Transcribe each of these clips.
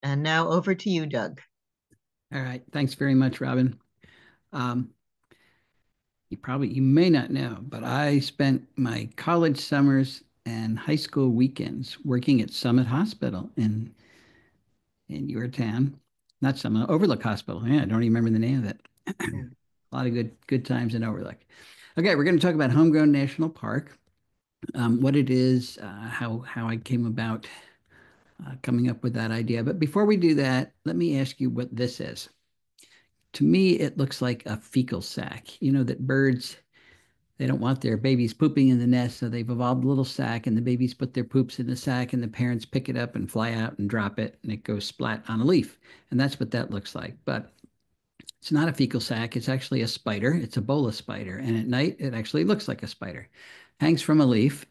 And now over to you, Doug. All right. Thanks very much, Robin. Um, you may not know, but I spent my college summers and high school weekends working at Summit Hospital in your town. Not Summit, Overlook Hospital. Yeah, I don't even remember the name of it. Yeah. A lot of good times in Overlook. Okay, we're going to talk about Homegrown National Park, what it is, how I came about coming up with that idea. But before we do that, let me ask you what this is. To me, it looks like a fecal sac. You know that birds, they don't want their babies pooping in the nest, so they've evolved a little sack, and the babies put their poops in the sack, and the parents pick it up and fly out and drop it, and it goes splat on a leaf. And that's what that looks like. But it's not a fecal sac. It's actually a spider. It's a bola spider. And at night, it actually looks like a spider. Hangs from a leaf,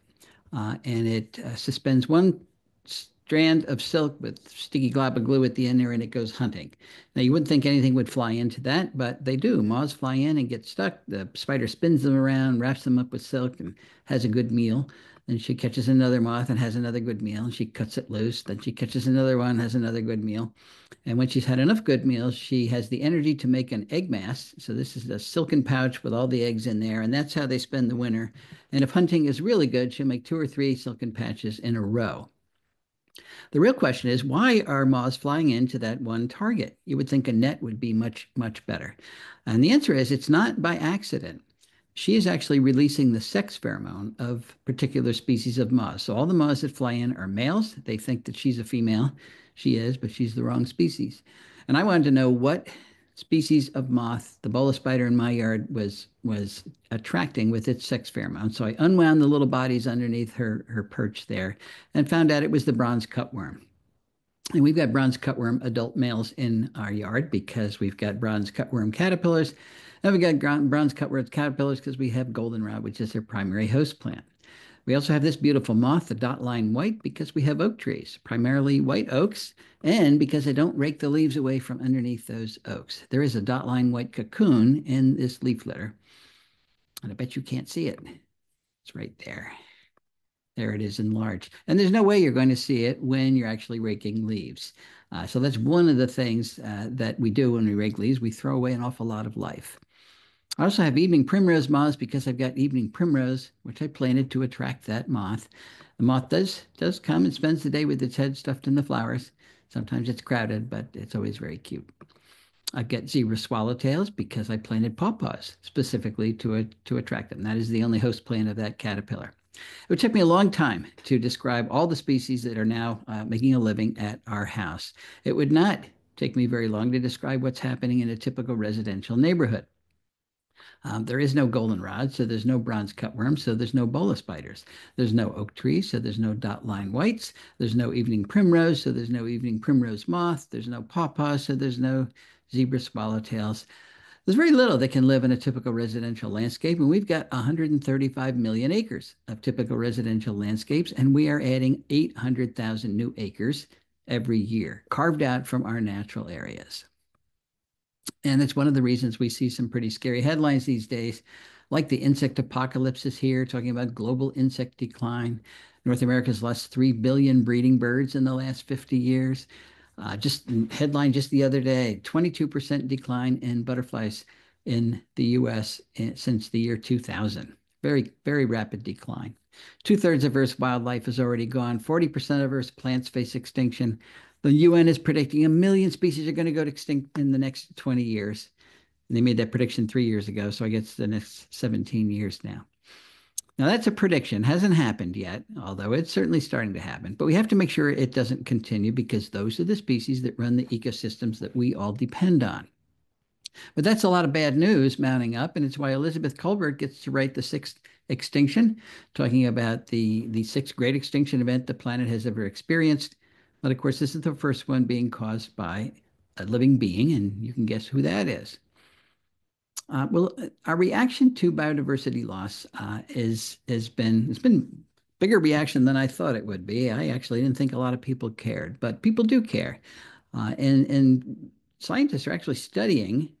and it suspends one strand of silk with sticky glob of glue at the end there, and it goes hunting. Now, you wouldn't think anything would fly into that, but they do. Moths fly in and get stuck. The spider spins them around, wraps them up with silk, and has a good meal. Then she catches another moth and has another good meal, and she cuts it loose. Then she catches another one, has another good meal. And when she's had enough good meals, she has the energy to make an egg mass. So this is a silken pouch with all the eggs in there, and that's how they spend the winter. And if hunting is really good, she'll make two or three silken patches in a row. The real question is, why are moths flying into that one target? You would think a net would be much better. And the answer is it's not by accident. She is actually releasing the sex pheromone of particular species of moths. So all the moths that fly in are males. They think that she's a female. She is, but she's the wrong species. And I wanted to know what species of moth the bola spider in my yard was attracting with its sex pheromone. So I unwound the little bodies underneath her perch there and found out it was the bronze cutworm. And we've got bronze cutworm adult males in our yard because we've got bronze cutworm caterpillars. And we've got bronze cutworm caterpillars because we have goldenrod, which is their primary host plant. We also have this beautiful moth, the dot line white, because we have oak trees, primarily white oaks, and because I don't rake the leaves away from underneath those oaks. There is a dot line white cocoon in this leaf litter, and I bet you can't see it. It's right there. There it is enlarged. And there's no way you're going to see it when you're actually raking leaves. So that's one of the things that we do when we rake leaves. We throw away an awful lot of life. I also have evening primrose moths because I've got evening primrose, which I planted to attract that moth. The moth does come and spends the day with its head stuffed in the flowers. Sometimes it's crowded, but it's always very cute. I've got zebra swallowtails because I planted pawpaws specifically to attract them. That is the only host plant of that caterpillar. It would take me a long time to describe all the species that are now making a living at our house. It would not take me very long to describe what's happening in a typical residential neighborhood. There is no goldenrod, so there's no bronze cutworm, so there's no bola spiders. There's no oak tree, so there's no dot line whites. There's no evening primrose, so there's no evening primrose moth. There's no pawpaw, so there's no zebra swallowtails. There's very little that can live in a typical residential landscape, and we've got 135 million acres of typical residential landscapes, and we are adding 800,000 new acres every year, carved out from our natural areas. And it's one of the reasons we see some pretty scary headlines these days, like the insect apocalypse is here, talking about global insect decline. North America's lost 3 billion breeding birds in the last 50 years. Just headline just the other day, 22% decline in butterflies in the US since the year 2000. Very rapid decline. Two-thirds of Earth's wildlife is already gone. 40% of Earth's plants face extinction. The UN is predicting 1 million species are going to go extinct in the next 20 years. And they made that prediction 3 years ago, so I guess the next 17 years now. Now, that's a prediction. Hasn't happened yet, although it's certainly starting to happen. But we have to make sure it doesn't continue because those are the species that run the ecosystems that we all depend on. But that's a lot of bad news mounting up, and it's why Elizabeth Colbert gets to write The Sixth Extinction, talking about the sixth great extinction event the planet has ever experienced. But of course, this is the first one being caused by a living being, and you can guess who that is. Our reaction to biodiversity loss has been it's been bigger reaction than I thought it would be. I actually didn't think a lot of people cared, but people do care, and scientists are actually studying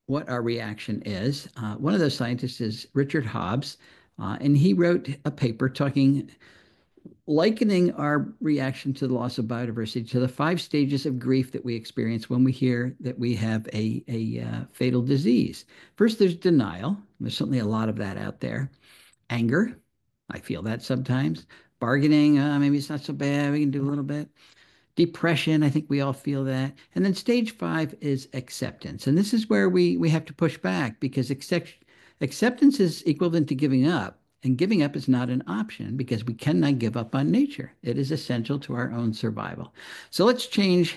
what our reaction is. One of those scientists is Richard Hobbs, and he wrote a paper talking likening our reaction to the loss of biodiversity to the 5 stages of grief that we experience when we hear that we have a fatal disease. First, there's denial. There's certainly a lot of that out there. Anger, I feel that sometimes. Bargaining, maybe it's not so bad. We can do a little bit. Depression, I think we all feel that. And then stage 5 is acceptance. And this is where we have to push back because acceptance is equivalent to giving up. And giving up is not an option because we cannot give up on nature. It is essential to our own survival. So let's change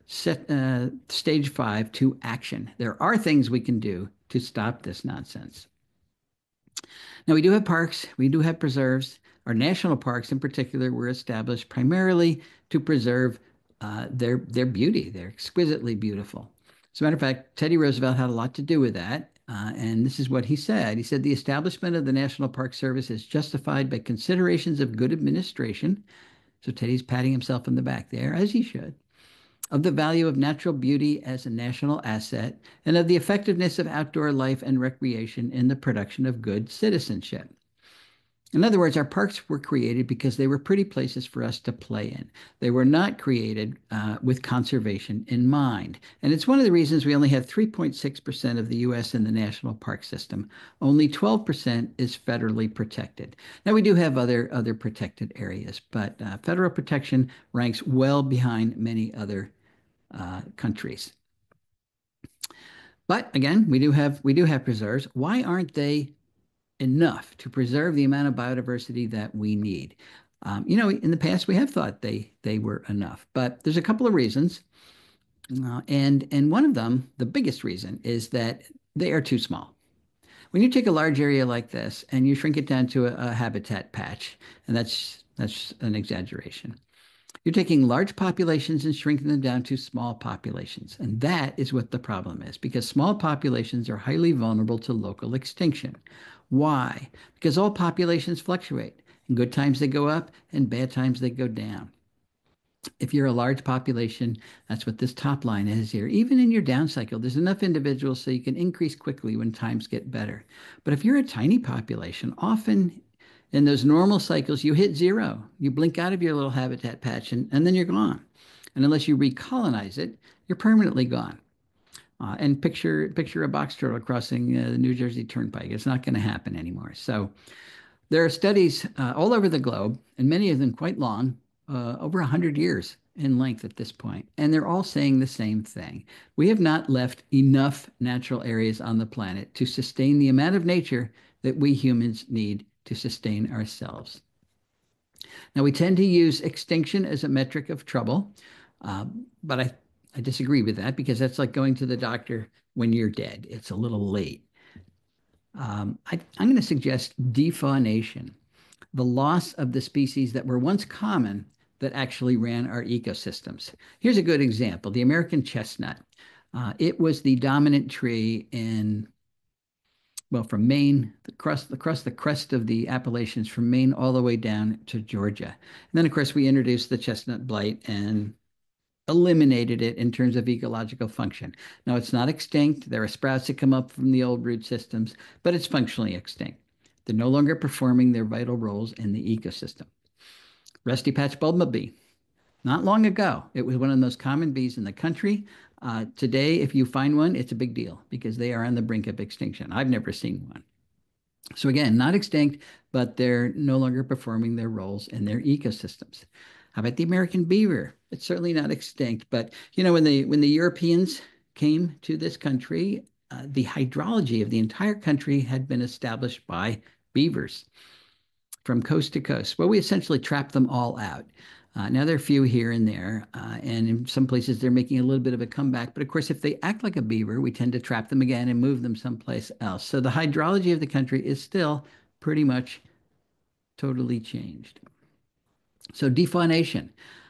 stage 5 to action. There are things we can do to stop this nonsense. Now, we do have parks, we do have preserves. Our national parks, in particular, were established primarily to preserve their beauty. They're exquisitely beautiful. As a matter of fact, Teddy Roosevelt had a lot to do with that. And this is what he said. He said, the establishment of the National Park Service is justified by considerations of good administration. So Teddy's patting himself on the back there, as he should, of the value of natural beauty as a national asset, and of the effectiveness of outdoor life and recreation in the production of good citizenship. In other words, our parks were created because they were pretty places for us to play in. They were not created with conservation in mind. And it's one of the reasons we only have 3.6% of the U.S. in the national park system. Only 12% is federally protected. Now, we do have other protected areas, but federal protection ranks well behind many other countries. But again, we do have preserves. Why aren't they enough to preserve the amount of biodiversity that we need? In the past, we have thought they were enough, but there's a couple of reasons. And one of them, the biggest reason, is that they are too small. When you take a large area like this and you shrink it down to a habitat patch, and that's an exaggeration, you're taking large populations and shrinking them down to small populations. And that is what the problem is, because small populations are highly vulnerable to local extinction. Why? Because all populations fluctuate. In good times, they go up, and bad times, they go down. If you're a large population, that's what this top line is here. Even in your down cycle, there's enough individuals so you can increase quickly when times get better. But if you're a tiny population, often in those normal cycles, you hit zero. You blink out of your little habitat patch, and then you're gone. And unless you recolonize it, you're permanently gone. And picture a box turtle crossing the New Jersey Turnpike. It's not going to happen anymore. So there are studies all over the globe, and many of them quite long, over 100 years in length at this point. And they're all saying the same thing. We have not left enough natural areas on the planet to sustain the amount of nature that we humans need to sustain ourselves. Now, we tend to use extinction as a metric of trouble, but I disagree with that because that's like going to the doctor when you're dead. It's a little late. I'm going to suggest defaunation, the loss of the species that were once common that actually ran our ecosystems. Here's a good example, the American chestnut. It was the dominant tree from Maine, across the crest of the Appalachians, from Maine all the way down to Georgia. And then, of course, we introduced the chestnut blight and eliminated it in terms of ecological function. Now, it's not extinct. There are sprouts that come up from the old root systems, but it's functionally extinct. They're no longer performing their vital roles in the ecosystem. Rusty patch bulbul. Not long ago, it was one of the most common bees in the country. Today, if you find one, it's a big deal because they are on the brink of extinction. I've never seen one. So again, not extinct, but they're no longer performing their roles in their ecosystems. How about the American beaver? It's certainly not extinct, but when the Europeans came to this country, the hydrology of the entire country had been established by beavers from coast to coast. Well, we essentially trapped them all out. Now there are a few here and there, and in some places they're making a little bit of a comeback. But of course, if they act like a beaver, we tend to trap them again and move them someplace else. So the hydrology of the country is still pretty much totally changed. So defaunation,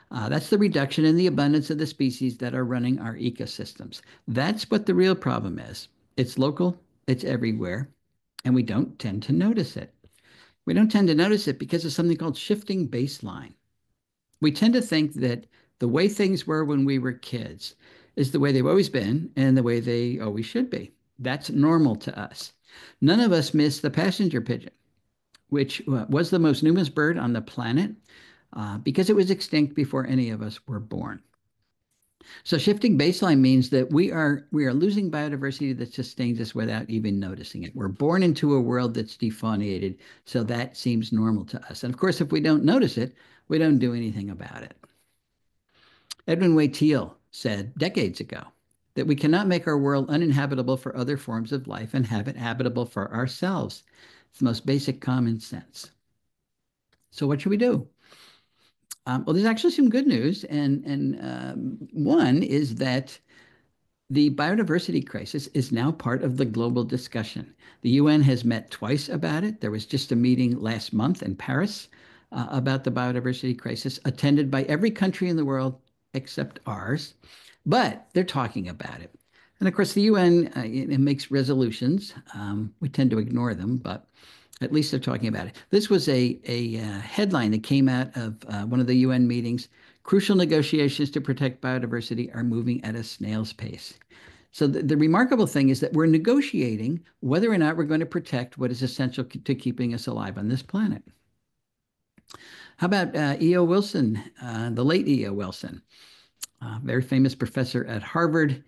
that's the reduction in the abundance of the species that are running our ecosystems. That's what the real problem is. It's local, it's everywhere, and we don't tend to notice it. We don't tend to notice it because of something called shifting baseline. We tend to think that the way things were when we were kids is the way they've always been and the way they always should be. That's normal to us. None of us miss the passenger pigeon, which was the most numerous bird on the planet. because it was extinct before any of us were born. So shifting baseline means that we are losing biodiversity that sustains us without even noticing it. We're born into a world that's defaunated, so that seems normal to us. And of course, if we don't notice it, we don't do anything about it. Edwin Waiteel said decades ago that we cannot make our world uninhabitable for other forms of life and have it habitable for ourselves. It's the most basic common sense. So what should we do? Well, there's actually some good news, and one is that the biodiversity crisis is now part of the global discussion. The UN has met twice about it. There was just a meeting last month in Paris about the biodiversity crisis, attended by every country in the world except ours, but they're talking about it. And of course, the UN it makes resolutions. We tend to ignore them, but at least they're talking about it. This was a headline that came out of one of the UN meetings. Crucial negotiations to protect biodiversity are moving at a snail's pace. So the remarkable thing is that we're negotiating whether or not we're going to protect what is essential to keeping us alive on this planet. How about E.O. Wilson, the late E.O. Wilson, very famous professor at Harvard,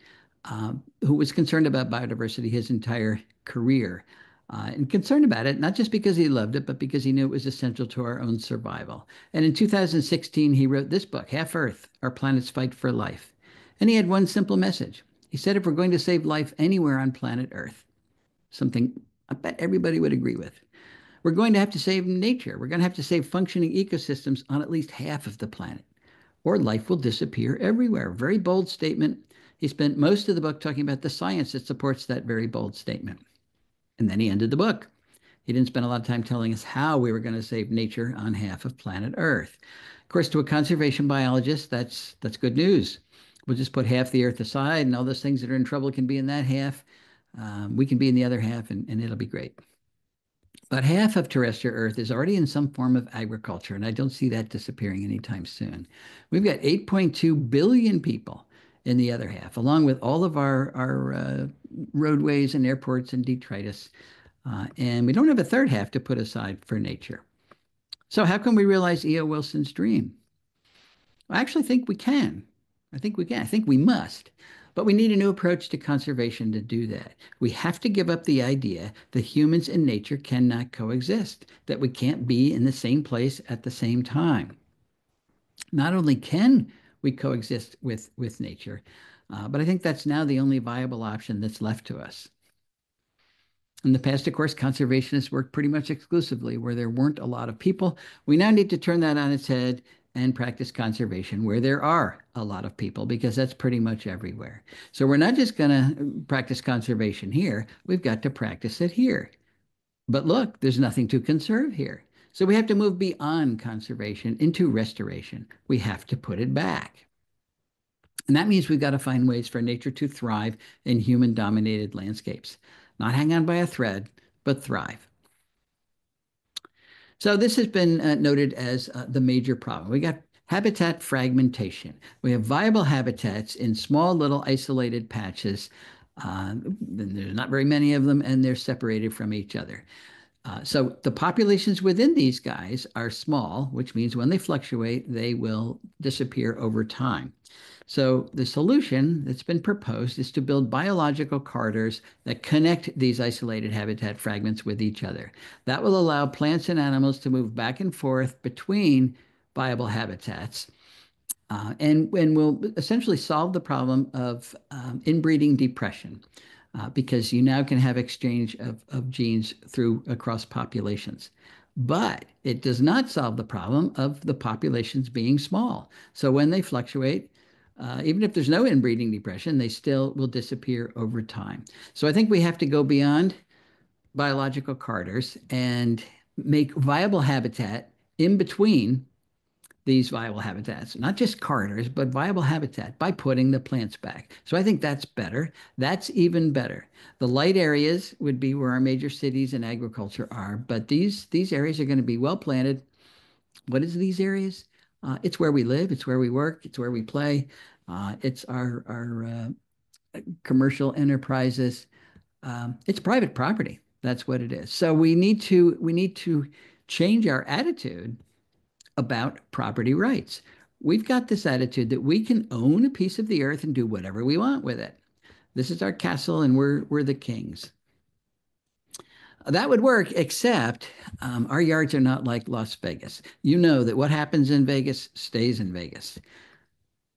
who was concerned about biodiversity his entire career. And concerned about it, not just because he loved it, but because he knew it was essential to our own survival. And in 2016, he wrote this book, Half Earth, Our Planet's Fight for Life. And he had one simple message. He said, if we're going to save life anywhere on planet Earth, something I bet everybody would agree with, we're going to have to save nature. We're going to have to save functioning ecosystems on at least half of the planet, or life will disappear everywhere. Very bold statement. He spent most of the book talking about the science that supports that very bold statement. And then he ended the book. He didn't spend a lot of time telling us how we were going to save nature on half of planet Earth. Of course, to a conservation biologist, that's good news. We'll just put half the Earth aside, and all those things that are in trouble can be in that half. We can be in the other half, and it'll be great. But half of terrestrial Earth is already in some form of agriculture, and I don't see that disappearing anytime soon. We've got 8.2 billion people in the other half, along with all of our roadways and airports and detritus. And we don't have a third half to put aside for nature. So how can we realize E.O. Wilson's dream? I actually think we can. I think we can. I think we must. But we need a new approach to conservation to do that. We have to give up the idea that humans and nature cannot coexist, that we can't be in the same place at the same time. Not only can we coexist with nature, but I think that's now the only viable option that's left to us. In the past, of course, conservationists worked pretty much exclusively where there weren't a lot of people. We now need to turn that on its head and practice conservation where there are a lot of people, because that's pretty much everywhere. So we're not just going to practice conservation here. We've got to practice it here. But look, there's nothing to conserve here. So we have to move beyond conservation into restoration. We have to put it back. And that means we've got to find ways for nature to thrive in human-dominated landscapes. Not hang on by a thread, but thrive. So this has been noted as the major problem. We got habitat fragmentation. We have viable habitats in small little isolated patches. There's not very many of them, and they're separated from each other. So the populations within these guys are small, which means when they fluctuate, they will disappear over time. So the solution that's been proposed is to build biological corridors that connect these isolated habitat fragments with each other. That will allow plants and animals to move back and forth between viable habitats, and will essentially solve the problem of inbreeding depression. Because you now can have exchange of genes across populations. But it does not solve the problem of the populations being small. So when they fluctuate, even if there's no inbreeding depression, they still will disappear over time. So I think we have to go beyond biological corridors and make viable habitat in between these viable habitats, not just corridors, but viable habitat by putting the plants back. So I think that's better. That's even better. The light areas would be where our major cities and agriculture are, but these areas are going to be well planted. What is these areas? It's where we live. It's where we work. It's where we play. It's our commercial enterprises. It's private property. That's what it is. So we need to change our attitude about property rights. We've got this attitude that we can own a piece of the earth and do whatever we want with it. This is our castle and we're the kings. That would work, except our yards are not like Las Vegas. You know that what happens in Vegas stays in Vegas.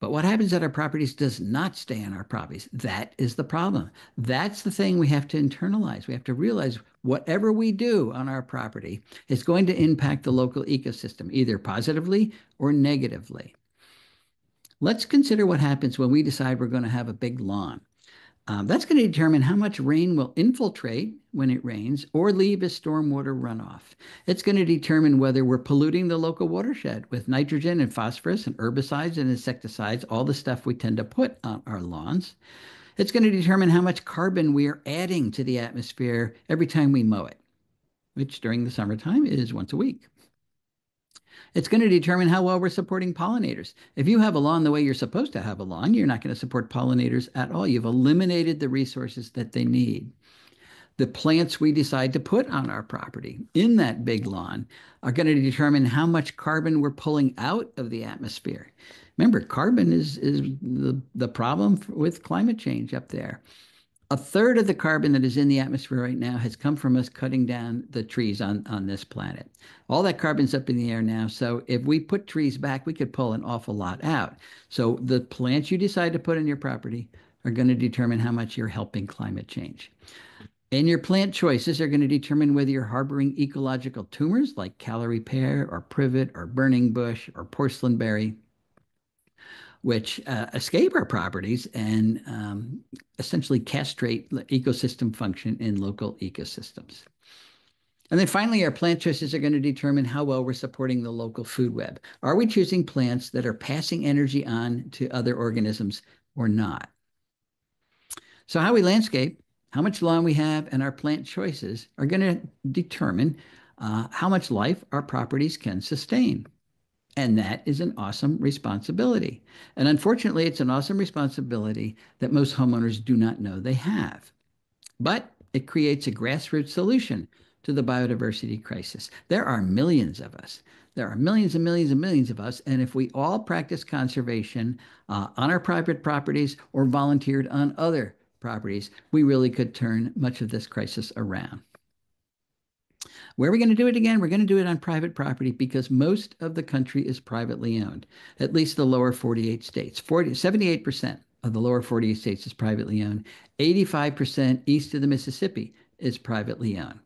But what happens at our properties does not stay on our properties. That is the problem. That's the thing we have to internalize. We have to realize whatever we do on our property is going to impact the local ecosystem, either positively or negatively. Let's consider what happens when we decide we're going to have a big lawn. That's going to determine how much rain will infiltrate when it rains or leave as stormwater runoff. It's going to determine whether we're polluting the local watershed with nitrogen and phosphorus and herbicides and insecticides, all the stuff we tend to put on our lawns. It's going to determine how much carbon we are adding to the atmosphere every time we mow it, which during the summertime is once a week. It's going to determine how well we're supporting pollinators. If you have a lawn the way you're supposed to have a lawn, you're not going to support pollinators at all. You've eliminated the resources that they need. The plants we decide to put on our property in that big lawn are going to determine how much carbon we're pulling out of the atmosphere. Remember, carbon is the problem with climate change up there. A third of the carbon that is in the atmosphere right now has come from us cutting down the trees on this planet. All that carbon's up in the air now. So if we put trees back, we could pull an awful lot out. So the plants you decide to put on your property are going to determine how much you're helping climate change. And your plant choices are going to determine whether you're harboring ecological tumors like calorie pear or privet or burning bush or porcelain berry, which escape our properties and essentially castrate ecosystem function in local ecosystems. And then finally, our plant choices are going to determine how well we're supporting the local food web. Are we choosing plants that are passing energy on to other organisms or not? So how we landscape, how much lawn we have, and our plant choices are going to determine how much life our properties can sustain. And that is an awesome responsibility. And unfortunately, it's an awesome responsibility that most homeowners do not know they have. But it creates a grassroots solution to the biodiversity crisis. There are millions of us. There are millions and millions and millions of us. And if we all practice conservation on our private properties or volunteered on other properties, we really could turn much of this crisis around. Where are we going to do it again? We're going to do it on private property because most of the country is privately owned, at least the lower 48 states. 78% of the lower 48 states is privately owned. 85% east of the Mississippi is privately owned.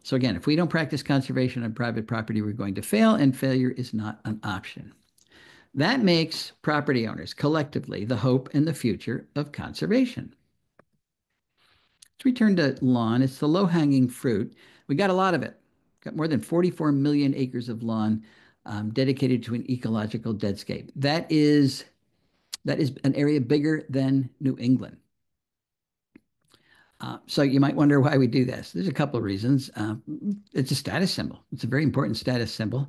So again, if we don't practice conservation on private property, we're going to fail, and failure is not an option. That makes property owners collectively the hope and the future of conservation. Let's return to lawn. It's the low-hanging fruit. We got a lot of it. Got more than 44 million acres of lawn dedicated to an ecological deadscape. That is an area bigger than New England. So you might wonder why we do this. There's a couple of reasons. It's a status symbol. It's a very important status symbol.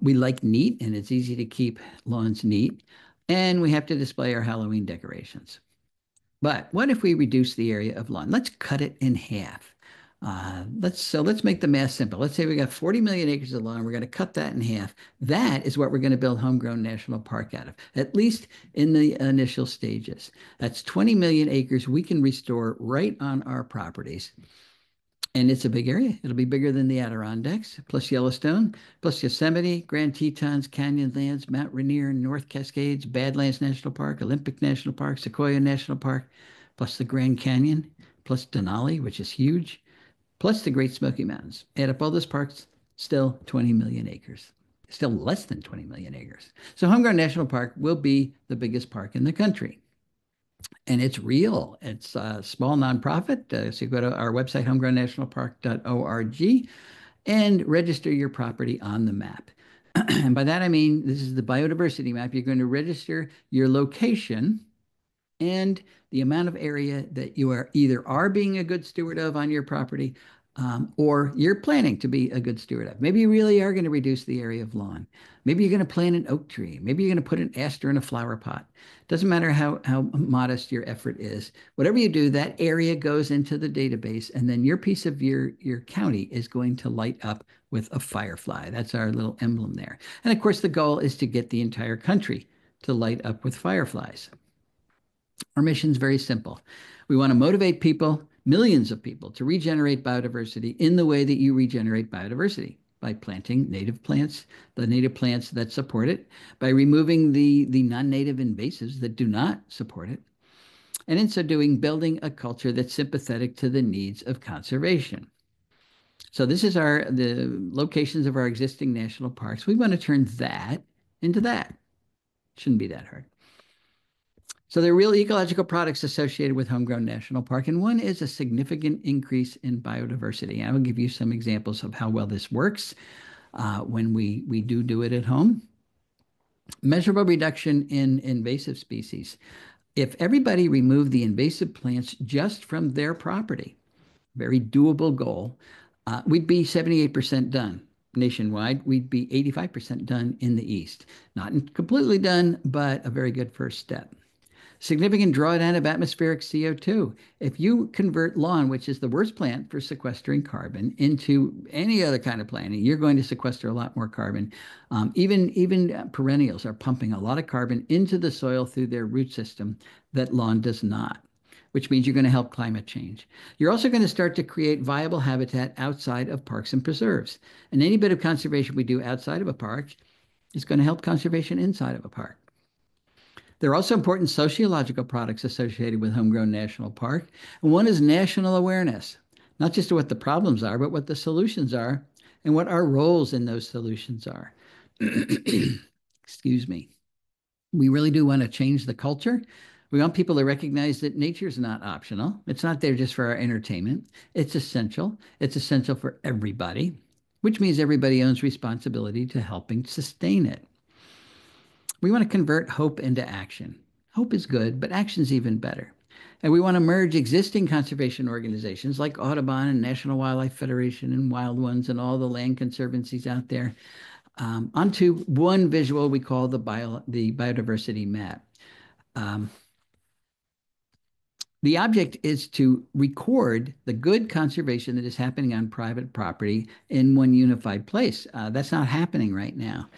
We like neat, and it's easy to keep lawns neat. And we have to display our Halloween decorations. But what if we reduce the area of lawn? Let's cut it in half. Let's make the math simple. Let's say we got 40 million acres of lawn. We're going to cut that in half. That is what we're going to build Homegrown National Park out of, at least in the initial stages. That's 20 million acres we can restore right on our properties. And it's a big area. It'll be bigger than the Adirondacks, plus Yellowstone, plus Yosemite, Grand Tetons, Canyonlands, Mount Rainier, North Cascades, Badlands National Park, Olympic National Park, Sequoia National Park, plus the Grand Canyon, plus Denali, which is huge, plus the Great Smoky Mountains. Add up all those parks, still 20 million acres. Still less than 20 million acres. So Homegrown National Park will be the biggest park in the country. And it's real. It's a small nonprofit. So you go to our website, homegrownnationalpark.org, and register your property on the map. And by that, I mean, this is the biodiversity map. You're going to register your location and the amount of area that you are either being a good steward of on your property, or you're planning to be a good steward of. Maybe you really are going to reduce the area of lawn. Maybe you're going to plant an oak tree. Maybe you're going to put an aster in a flower pot. Doesn't matter how modest your effort is. Whatever you do, that area goes into the database, and then your piece of your county is going to light up with a firefly. That's our little emblem there. And of course, the goal is to get the entire country to light up with fireflies. Our mission is very simple. We want to motivate people, millions of people, to regenerate biodiversity in the way that you regenerate biodiversity by planting native plants, the native plants that support it, by removing the non-native invasives that do not support it, and in so doing, building a culture that's sympathetic to the needs of conservation. So this is the locations of our existing national parks. We want to turn that into that. Shouldn't be that hard. So there are real ecological products associated with Homegrown National Park, and one is a significant increase in biodiversity. And I will give you some examples of how well this works when we do it at home. Measurable reduction in invasive species. If everybody removed the invasive plants just from their property, very doable goal, we'd be 78% done nationwide. We'd be 85% done in the East. Not completely done, but a very good first step. Significant drawdown of atmospheric CO2. If you convert lawn, which is the worst plant for sequestering carbon, into any other kind of planting, you're going to sequester a lot more carbon. Even perennials are pumping a lot of carbon into the soil through their root system that lawn does not, which means you're going to help climate change. You're also going to start to create viable habitat outside of parks and preserves. And any bit of conservation we do outside of a park is going to help conservation inside of a park. There are also important sociological products associated with Homegrown National Park. And one is national awareness, not just what the problems are, but what the solutions are and what our roles in those solutions are. Excuse me. We really do want to change the culture. We want people to recognize that nature is not optional. It's not there just for our entertainment. It's essential. It's essential for everybody, which means everybody owns responsibility to helping sustain it. We want to convert hope into action. Hope is good, but action is even better. And we want to merge existing conservation organizations like Audubon and National Wildlife Federation and Wild Ones and all the land conservancies out there onto one visual we call the biodiversity map. The object is to record the good conservation that is happening on private property in one unified place. That's not happening right now.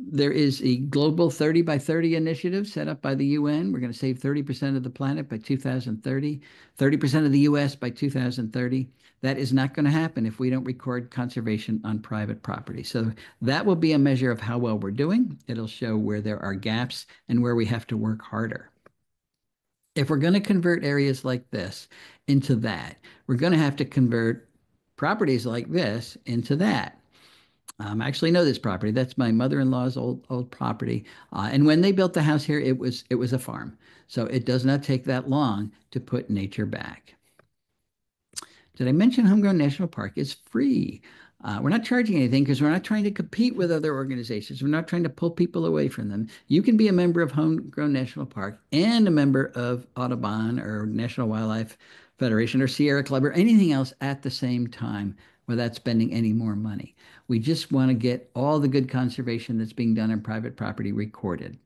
There is a global 30 by 30 initiative set up by the UN. We're going to save 30% of the planet by 2030, 30% of the US by 2030. That is not going to happen if we don't record conservation on private property. So that will be a measure of how well we're doing. It'll show where there are gaps and where we have to work harder. If we're going to convert areas like this into that, we're going to have to convert properties like this into that. I actually know this property. That's my mother-in-law's old property. And when they built the house here, it was a farm. So it does not take that long to put nature back. Did I mention Homegrown National Park is free? We're not charging anything because we're not trying to compete with other organizations. We're not trying to pull people away from them. You can be a member of Homegrown National Park and a member of Audubon or National Wildlife Federation or Sierra Club or anything else at the same time without spending any more money. We just want to get all the good conservation that's being done on private property recorded.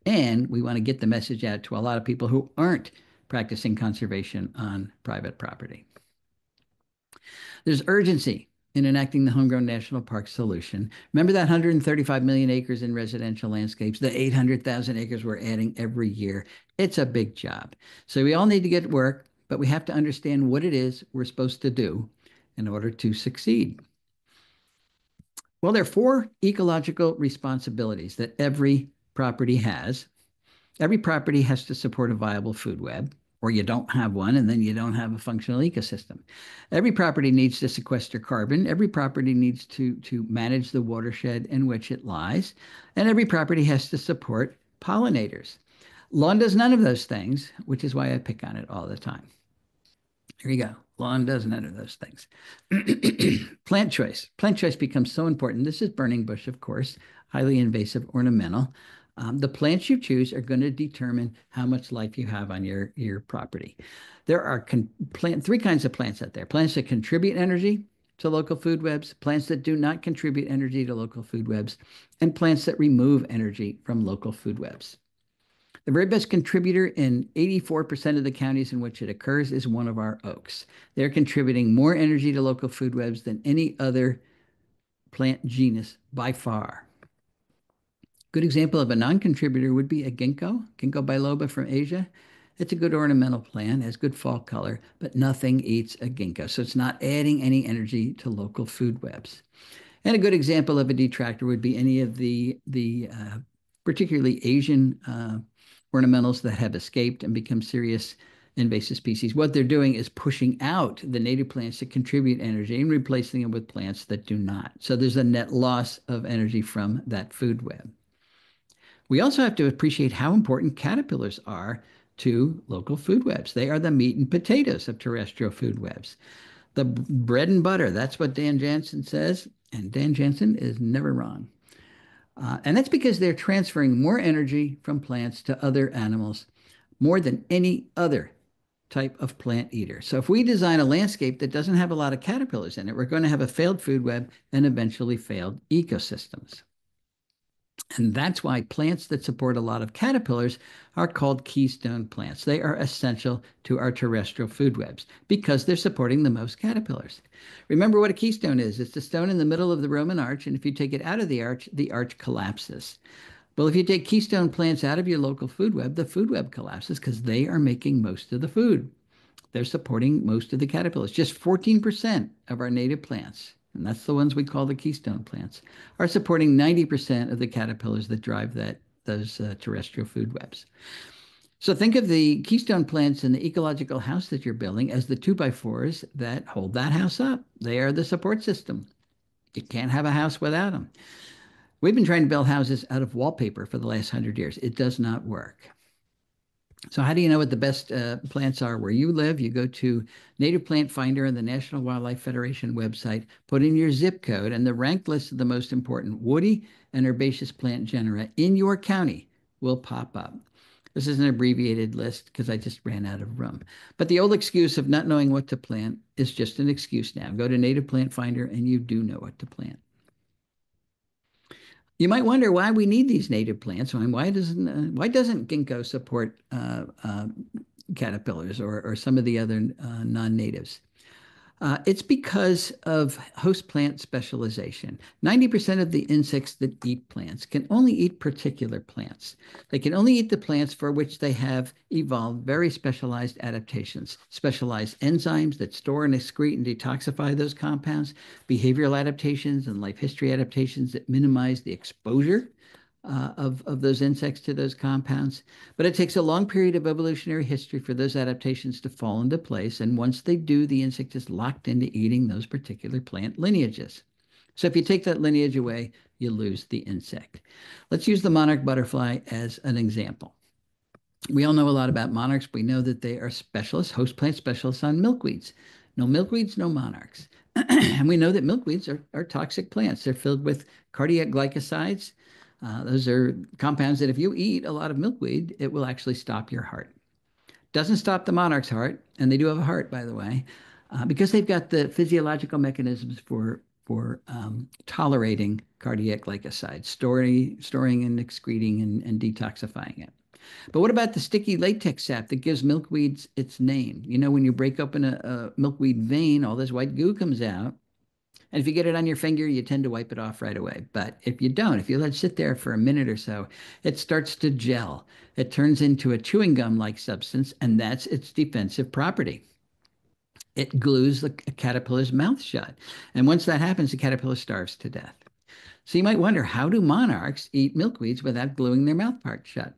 And we want to get the message out to a lot of people who aren't practicing conservation on private property. There's urgency in enacting the Homegrown National Park solution. Remember that 135 million acres in residential landscapes, the 800,000 acres we're adding every year. It's a big job. So we all need to get to work, but we have to understand what it is we're supposed to do in order to succeed. Well, there are 4 ecological responsibilities that every property has. Every property has to support a viable food web, or you don't have one, and then you don't have a functional ecosystem. Every property needs to sequester carbon. Every property needs to manage the watershed in which it lies. And every property has to support pollinators. Lawn does none of those things, which is why I pick on it all the time. Here you go. Lawn does none of those things. Plant choice. Plant choice becomes so important. This is burning bush, of course, highly invasive ornamental. The plants you choose are going to determine how much life you have on your property. There are three kinds of plants out there: plants that contribute energy to local food webs, plants that do not contribute energy to local food webs, and plants that remove energy from local food webs. The very best contributor in 84% of the counties in which it occurs is one of our oaks. They're contributing more energy to local food webs than any other plant genus by far. Good example of a non-contributor would be a ginkgo biloba from Asia. It's a good ornamental plant, has good fall color, but nothing eats a ginkgo. So it's not adding any energy to local food webs. And a good example of a detractor would be any of the particularly Asian ornamentals that have escaped and become serious invasive species. What they're doing is pushing out the native plants that contribute energy and replacing them with plants that do not. So there's a net loss of energy from that food web. We also have to appreciate how important caterpillars are to local food webs. They are the meat and potatoes of terrestrial food webs. The bread and butter, that's what Dan Jansen says, and Dan Jansen is never wrong. And that's because they're transferring more energy from plants to other animals more than any other type of plant eater. So if we design a landscape that doesn't have a lot of caterpillars in it, we're going to have a failed food web and eventually failed ecosystems. And that's why plants that support a lot of caterpillars are called keystone plants. They are essential to our terrestrial food webs because they're supporting the most caterpillars. Remember what a keystone is. It's the stone in the middle of the Roman arch, and if you take it out of the arch collapses. Well, if you take keystone plants out of your local food web, the food web collapses because they are making most of the food. They're supporting most of the caterpillars. Just 14% of our native plants, and that's the ones we call the keystone plants, are supporting 90% of the caterpillars that drive those terrestrial food webs. So think of the keystone plants in the ecological house that you're building as the 2x4s that hold that house up. They are the support system. You can't have a house without them. We've been trying to build houses out of wallpaper for the last 100 years. It does not work. So how do you know what the best plants are where you live? You go to Native Plant Finder on the National Wildlife Federation website, put in your zip code, and the ranked list of the most important woody and herbaceous plant genera in your county will pop up. This is an abbreviated list because I just ran out of room. But the old excuse of not knowing what to plant is just an excuse now. Go to Native Plant Finder and you do know what to plant. You might wonder why we need these native plants. I mean, why doesn't ginkgo support caterpillars or some of the other non-natives? It's because of host plant specialization. 90% of the insects that eat plants can only eat particular plants. They can only eat the plants for which they have evolved very specialized adaptations, specialized enzymes that store and excrete and detoxify those compounds, behavioral adaptations and life history adaptations that minimize the exposure of those insects to those compounds. But it takes a long period of evolutionary history for those adaptations to fall into place. And once they do, the insect is locked into eating those particular plant lineages. So if you take that lineage away, you lose the insect. Let's use the monarch butterfly as an example. We all know a lot about monarchs. We know that they are specialists, host plant specialists on milkweeds. No milkweeds, no monarchs. And we know that milkweeds are toxic plants. They're filled with cardiac glycosides. Those are compounds that if you eat a lot of milkweed, it will actually stop your heart. Doesn't stop the monarch's heart, and they do have a heart, by the way, because they've got the physiological mechanisms for tolerating cardiac glycosides, storing and excreting and detoxifying it. But what about the sticky latex sap that gives milkweeds its name? You know, when you break open a milkweed vein, all this white goo comes out. And if you get it on your finger, you tend to wipe it off right away. But if you don't, if you let it sit there for a minute or so, it starts to gel. It turns into a chewing gum-like substance, and that's its defensive property. It glues the caterpillar's mouth shut. And once that happens, the caterpillar starves to death. So you might wonder, how do monarchs eat milkweeds without gluing their mouth part shut?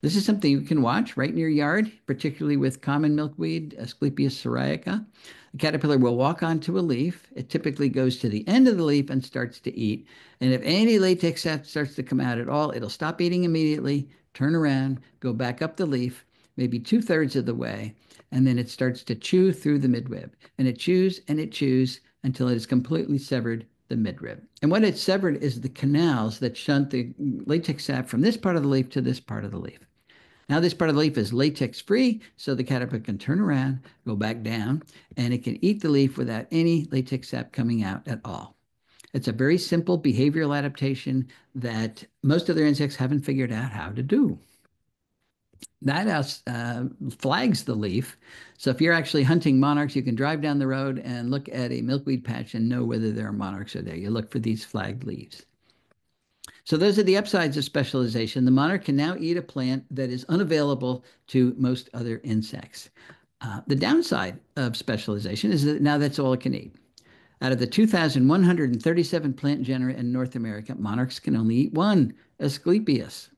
This is something you can watch right in your yard, particularly with common milkweed, Asclepias syriaca. The caterpillar will walk onto a leaf. It typically goes to the end of the leaf and starts to eat. And if any latex sap starts to come out at all, it'll stop eating immediately, turn around, go back up the leaf, maybe 2/3 of the way, and then it starts to chew through the midweb. And it chews until it is completely severed the midrib. And what it severed is the canals that shunt the latex sap from this part of the leaf to this part of the leaf. Now this part of the leaf is latex free, so the caterpillar can turn around, go back down, and it can eat the leaf without any latex sap coming out at all. It's a very simple behavioral adaptation that most other insects haven't figured out how to do. That flags the leaf. So if you're actually hunting monarchs, you can drive down the road and look at a milkweed patch and know whether there are monarchs or there. You look for these flagged leaves. So those are the upsides of specialization. The monarch can now eat a plant that is unavailable to most other insects. The downside of specialization is that now that's all it can eat. Out of the 2,137 plant genera in North America, monarchs can only eat one, Asclepias.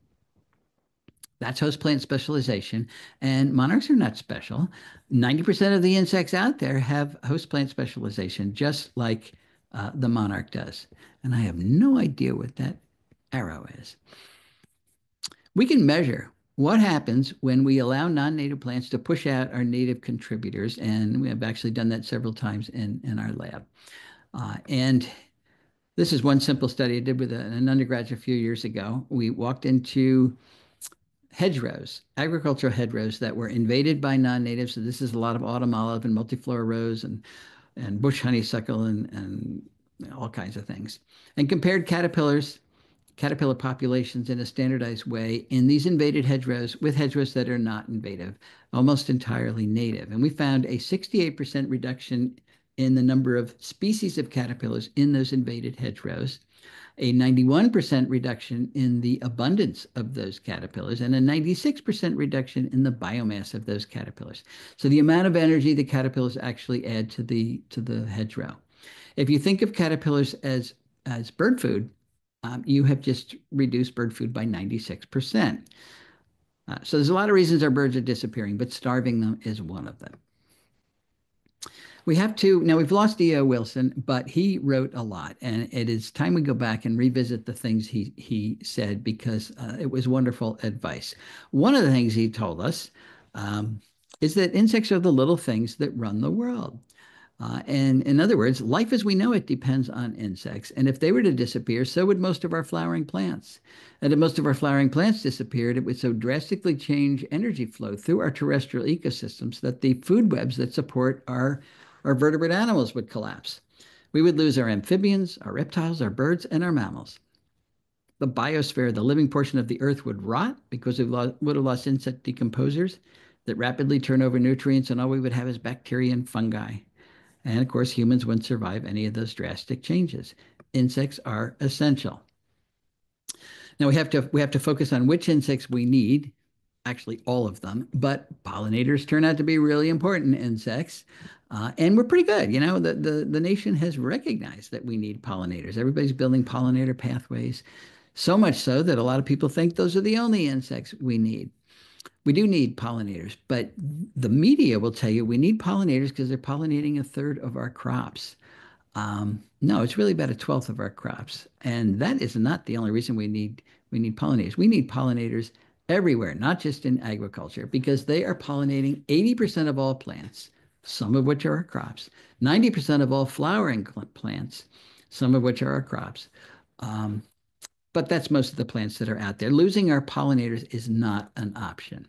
That's host plant specialization. And monarchs are not special. 90% of the insects out there have host plant specialization, just like the monarch does. And I have no idea what that arrow is. We can measure what happens when we allow non-native plants to push out our native contributors. And we have actually done that several times in our lab. And this is one simple study I did with an undergraduate a few years ago. We walked into hedgerows, agricultural hedgerows that were invaded by non-natives. So this is a lot of autumn olive and multiflora rose and bush honeysuckle and all kinds of things. And compared caterpillar populations in a standardized way in these invaded hedgerows with hedgerows that are not invasive, almost entirely native. And we found a 68% reduction in the number of species of caterpillars in those invaded hedgerows, a 91% reduction in the abundance of those caterpillars, and a 96% reduction in the biomass of those caterpillars. So the amount of energy the caterpillars actually add to the hedgerow. If you think of caterpillars as bird food, you have just reduced bird food by 96%. So there's a lot of reasons our birds are disappearing, but starving them is one of them. Now we've lost E.O. Wilson, but he wrote a lot, and it is time we go back and revisit the things he said because it was wonderful advice. One of the things he told us is that insects are the little things that run the world. And in other words, life as we know it depends on insects. And if they were to disappear, so would most of our flowering plants. And if most of our flowering plants disappeared, it would so drastically change energy flow through our terrestrial ecosystems that the food webs that support our vertebrate animals would collapse. We would lose our amphibians, our reptiles, our birds, and our mammals. The biosphere, the living portion of the earth, would rot because we would have lost insect decomposers that rapidly turn over nutrients, and all we would have is bacteria and fungi. And of course, humans wouldn't survive any of those drastic changes. Insects are essential. Now we have to focus on which insects we need, actually all of them, but pollinators turn out to be really important insects. And we're pretty good. You know, the nation has recognized that we need pollinators. Everybody's building pollinator pathways, so much so that a lot of people think those are the only insects we need. We do need pollinators, but the media will tell you we need pollinators because they're pollinating a third of our crops. No, it's really about a 12th of our crops. And that is not the only reason we need pollinators. We need pollinators everywhere, not just in agriculture, because they are pollinating 80% of all plants, some of which are our crops, 90% of all flowering plants, some of which are our crops. But that's most of the plants that are out there. Losing our pollinators is not an option.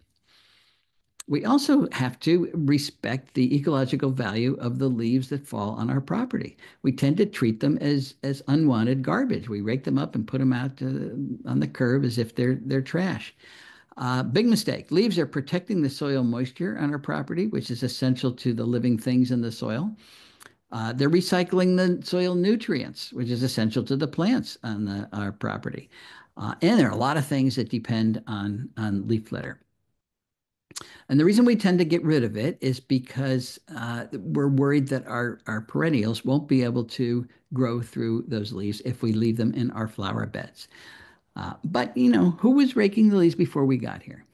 We also have to respect the ecological value of the leaves that fall on our property. We tend to treat them as unwanted garbage. We rake them up and put them out on the curb as if they're trash. Big mistake. Leaves are protecting the soil moisture on our property, which is essential to the living things in the soil. They're recycling the soil nutrients, which is essential to the plants on our property. And there are a lot of things that depend on leaf litter. And the reason we tend to get rid of it is because we're worried that our perennials won't be able to grow through those leaves if we leave them in our flower beds. But, you know, who was raking the leaves before we got here?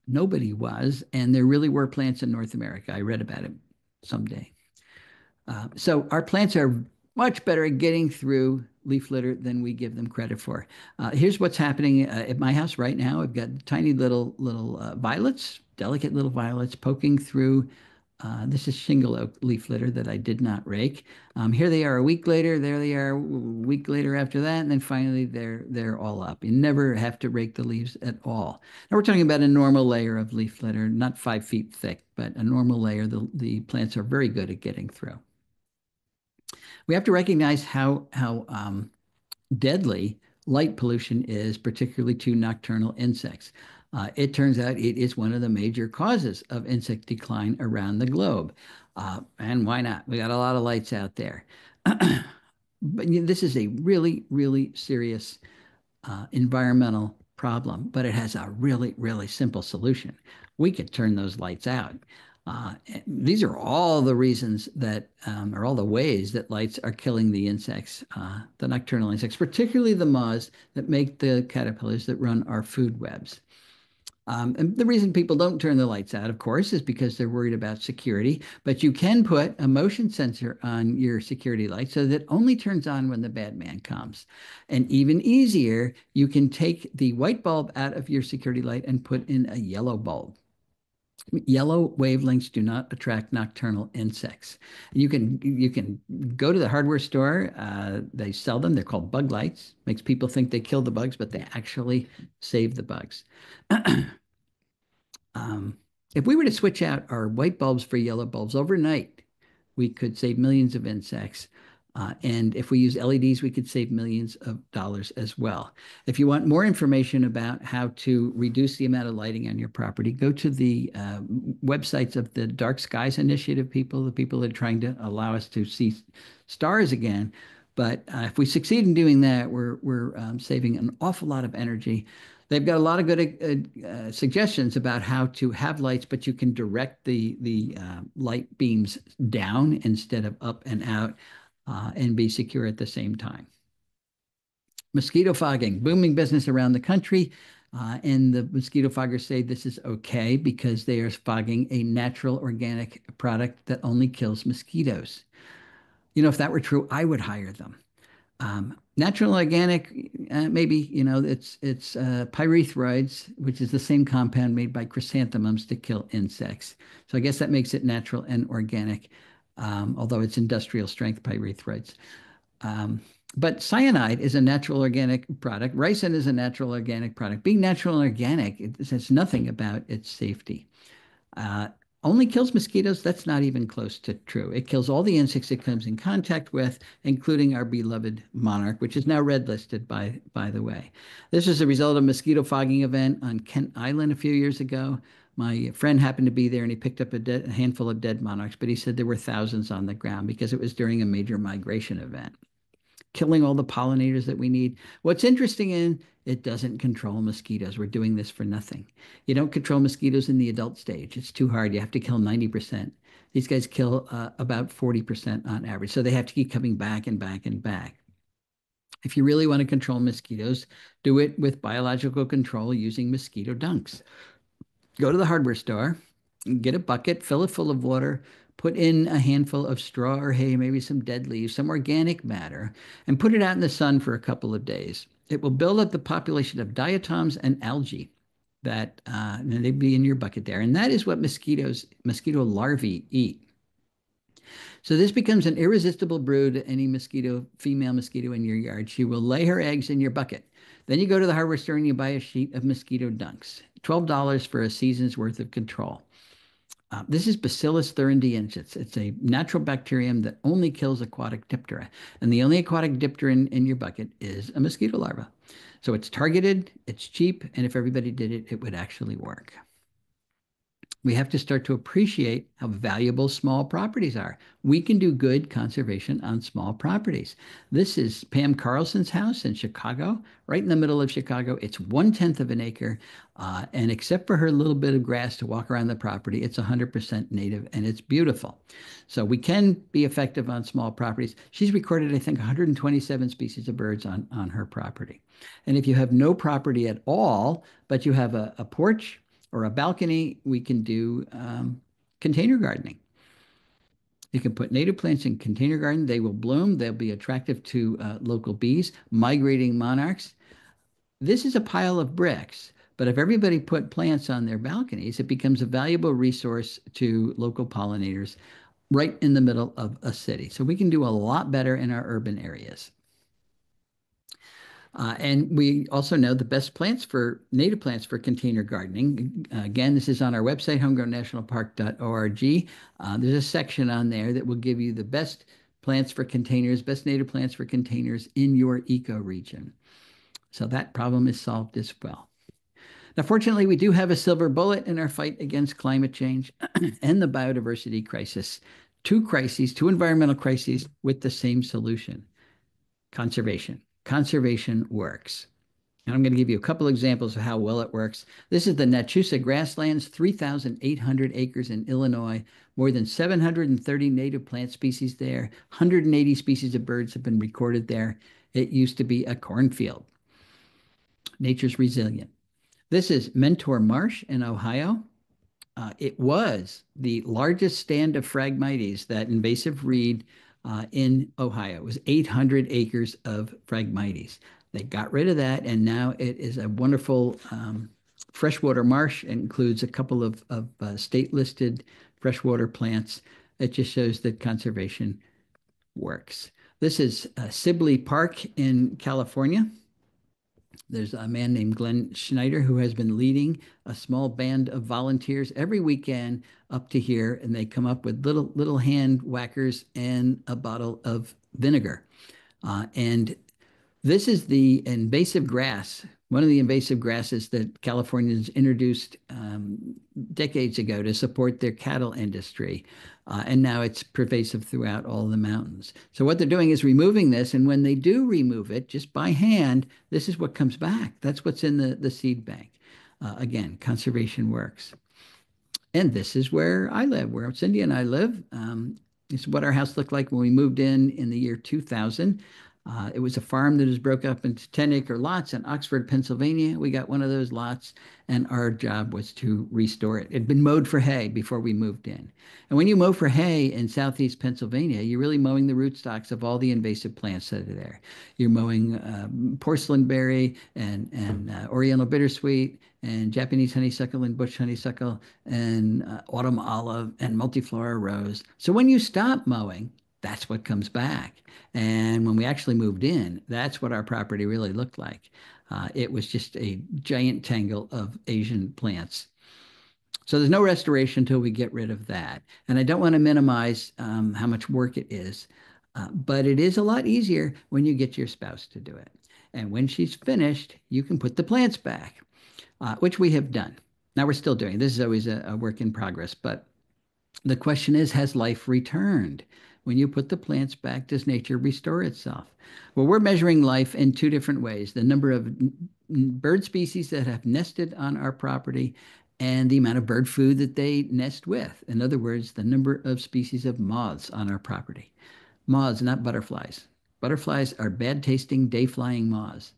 Nobody was. And there really were plants in North America. I read about it someday. So our plants are much better at getting through leaf litter than we give them credit for. Here's what's happening at my house right now. I've got tiny little violets, delicate little violets poking through This is shingle oak leaf litter that I did not rake. Here they are a week later. There they are a week later after that, and then finally they're all up. You never have to rake the leaves at all. Now we're talking about a normal layer of leaf litter, not 5 feet thick, but a normal layer. The plants are very good at getting through. We have to recognize how deadly light pollution is, particularly to nocturnal insects. It turns out it is one of the major causes of insect decline around the globe. And why not? We got a lot of lights out there. But this is a really, really serious environmental problem, but it has a really, really simple solution. We could turn those lights out. These are all the reasons that, or all the ways that lights are killing the insects, the nocturnal insects, particularly the moths that make the caterpillars that run our food webs. And the reason people don't turn the lights out, of course, is because they're worried about security. But you can put a motion sensor on your security light so that it only turns on when the bad man comes. And even easier, you can take the white bulb out of your security light and put in a yellow bulb. Yellow wavelengths do not attract nocturnal insects. You can go to the hardware store. They sell them. They're called bug lights. Makes people think they kill the bugs, but they actually save the bugs. If we were to switch out our white bulbs for yellow bulbs overnight, we could save millions of insects. And if we use LEDs, we could save millions of dollars as well. If you want more information about how to reduce the amount of lighting on your property, go to the websites of the Dark Skies Initiative people, the people that are trying to allow us to see stars again. But if we succeed in doing that, we're saving an awful lot of energy. They've got a lot of good suggestions about how to have lights, but you can direct the light beams down instead of up and out, and be secure at the same time. Mosquito fogging, booming business around the country. And the mosquito foggers say this is okay because they are fogging a natural organic product that only kills mosquitoes. You know, if that were true, I would hire them. Natural organic, maybe, it's pyrethroids, which is the same compound made by chrysanthemums to kill insects. So I guess that makes it natural and organic, although it's industrial strength pyrethroids. But cyanide is a natural organic product. Ricin is a natural organic product. Being natural and organic, it says nothing about its safety. Only kills mosquitoes. That's not even close to true. It kills all the insects it comes in contact with, including our beloved monarch, which is now red listed, by the way. This is a result of a mosquito fogging event on Kent Island a few years ago. My friend happened to be there and he picked up a handful of dead monarchs, but he said there were thousands on the ground because it was during a major migration event, killing all the pollinators that we need. What's interesting in it doesn't control mosquitoes. We're doing this for nothing. You don't control mosquitoes in the adult stage. It's too hard. You have to kill 90%. These guys kill about 40% on average. So they have to keep coming back and back and back. If you really want to control mosquitoes, do it with biological control using mosquito dunks. Go to the hardware store, get a bucket, fill it full of water, put in a handful of straw or hay, maybe some dead leaves, some organic matter, and put it out in the sun for a couple of days. It will build up the population of diatoms and algae that they'd be in your bucket there. And that is what mosquito larvae eat. So this becomes an irresistible brood to any female mosquito in your yard. She will lay her eggs in your bucket. Then you go to the hardware store and you buy a sheet of mosquito dunks. $12 for a season's worth of control. This is Bacillus thuringiensis. It's a natural bacterium that only kills aquatic diptera. And the only aquatic diptera in your bucket is a mosquito larva. So it's targeted, it's cheap, and if everybody did it, it would actually work. We have to start to appreciate how valuable small properties are. We can do good conservation on small properties. This is Pam Carlson's house in Chicago, right in the middle of Chicago. It's 1/10 of an acre, and except for her little bit of grass to walk around the property, it's 100% native, and it's beautiful. So we can be effective on small properties. She's recorded, I think, 127 species of birds on her property. And if you have no property at all, but you have a porch, or a balcony, we can do container gardening. You can put native plants in container garden. They will bloom. They'll be attractive to local bees, migrating monarchs. This is a pile of bricks, But if everybody put plants on their balconies, it becomes a valuable resource to local pollinators right in the middle of a city. So we can do a lot better in our urban areas. And we also know the best plants for native plants for container gardening. Again, this is on our website, homegrownnationalpark.org. There's a section on there that will give you the best plants for containers, best native plants for containers in your ecoregion. So that problem is solved as well. Now, fortunately, we do have a silver bullet in our fight against climate change and the biodiversity crisis. Two crises, two environmental crises with the same solution: conservation. Conservation works. And I'm going to give you a couple examples of how well it works. This is the Nachusa grasslands, 3,800 acres in Illinois, more than 730 native plant species there, 180 species of birds have been recorded there. It used to be a cornfield. Nature's resilient. This is Mentor Marsh in Ohio. It was the largest stand of Phragmites, that invasive reed, in Ohio. It was 800 acres of Phragmites. They got rid of that, and now it is a wonderful freshwater marsh. It includes a couple of state-listed freshwater plants. It just shows that conservation works. This is Sibley Park in California. There's a man named Glenn Schneider who has been leading a small band of volunteers every weekend up to here, and they come up with little hand whackers and a bottle of vinegar. And this is the invasive grass, one of the invasive grasses that Californians introduced decades ago to support their cattle industry. And now it's pervasive throughout all the mountains. So what they're doing is removing this. And when they do remove it, just by hand, this is what comes back. That's what's in the seed bank. Again, conservation works. And this is where I live, where Cindy and I live. This is what our house looked like when we moved in the year 2000. It was a farm that was broke up into 10-acre lots in Oxford, Pennsylvania. We got one of those lots, and our job was to restore it. It had been mowed for hay before we moved in. And when you mow for hay in southeast Pennsylvania, you're really mowing the rootstocks of all the invasive plants that are there. You're mowing porcelainberry and oriental bittersweet and Japanese honeysuckle and bush honeysuckle and autumn olive and multiflora rose. So when you stop mowing, that's what comes back. And when we actually moved in, that's what our property really looked like. It was just a giant tangle of Asian plants. So there's no restoration until we get rid of that. And I don't want to minimize how much work it is, but it is a lot easier when you get your spouse to do it. And when she's finished, you can put the plants back, which we have done. Now we're still doing. This is always a work in progress, but the question is, has life returned? When you put the plants back, does nature restore itself? Well, we're measuring life in two different ways: the number of bird species that have nested on our property and the amount of bird food that they nest with. In other words, the number of species of moths on our property. Moths, not butterflies. Butterflies are bad-tasting, day-flying moths.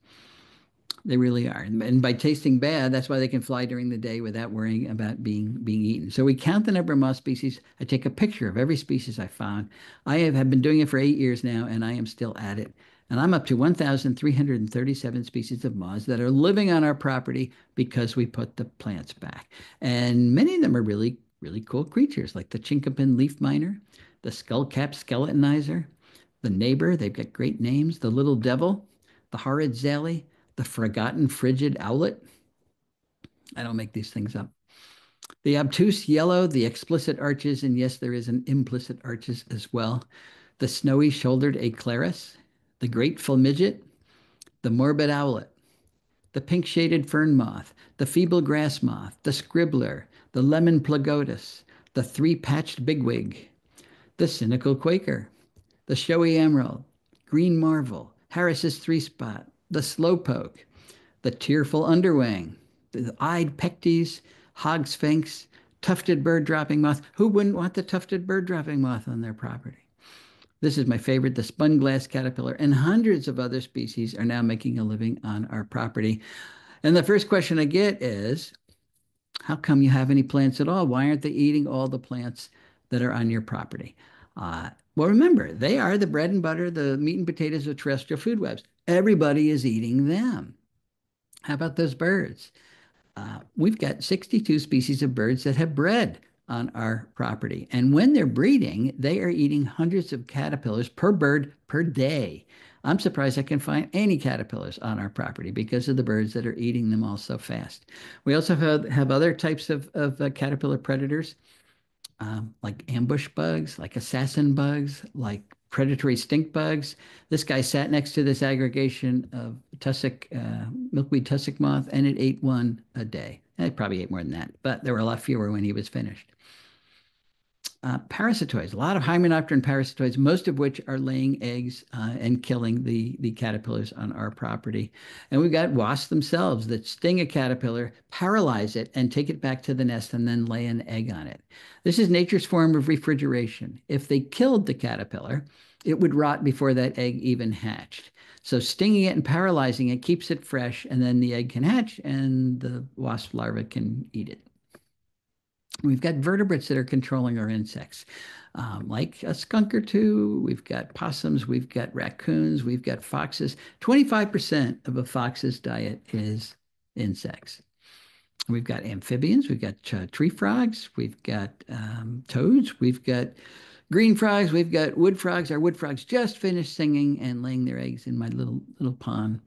They really are. And by tasting bad, that's why they can fly during the day without worrying about being eaten. So we count the number of moth species. I take a picture of every species I found. I have been doing it for 8 years now, and I am still at it. And I'm up to 1,337 species of moths that are living on our property because we put the plants back. And many of them are really, really cool creatures, like the chinkapin leaf miner, the skullcap skeletonizer, the neighbor, they've got great names, the little devil, the horrid zally, the forgotten frigid owlet. I don't make these things up. The obtuse yellow, the explicit arches, and yes, there is an implicit arches as well. The snowy shouldered aclaris, the great fulmigate, the morbid owlet, the pink shaded fern moth, the feeble grass moth, the scribbler, the lemon plagotus, the three patched bigwig, the cynical quaker, the showy emerald, green marvel, Harris's three spot, the slowpoke, the tearful underwing, the eyed pectes, hog sphinx, tufted bird dropping moth. Who wouldn't want the tufted bird dropping moth on their property? This is my favorite, the spun glass caterpillar, and hundreds of other species are now making a living on our property. And the first question I get is, how come you have any plants at all? Why aren't they eating all the plants that are on your property? Well, remember, they are the bread and butter, the meat and potatoes of terrestrial food webs. Everybody is eating them. How about those birds? We've got 62 species of birds that have bred on our property. And when they're breeding, they are eating hundreds of caterpillars per bird per day. I'm surprised I can find any caterpillars on our property because of the birds that are eating them all so fast. We also have other types of caterpillar predators, like ambush bugs, like assassin bugs, like predatory stink bugs. This guy sat next to this aggregation of tussock, milkweed tussock moth, and it ate one a day. It probably ate more than that, but there were a lot fewer when he was finished. Parasitoids, a lot of hymenopteran parasitoids, most of which are laying eggs and killing the caterpillars on our property. And we've got wasps themselves that sting a caterpillar, paralyze it, and take it back to the nest and then lay an egg on it. This is nature's form of refrigeration. If they killed the caterpillar, it would rot before that egg even hatched. So stinging it and paralyzing it keeps it fresh, and then the egg can hatch and the wasp larva can eat it. We've got vertebrates that are controlling our insects, like a skunk or two. We've got possums, we've got raccoons, we've got foxes. 25% of a fox's diet is insects. We've got amphibians, we've got tree frogs, we've got toads, we've got green frogs, we've got wood frogs. Our wood frogs just finished singing and laying their eggs in my little pond.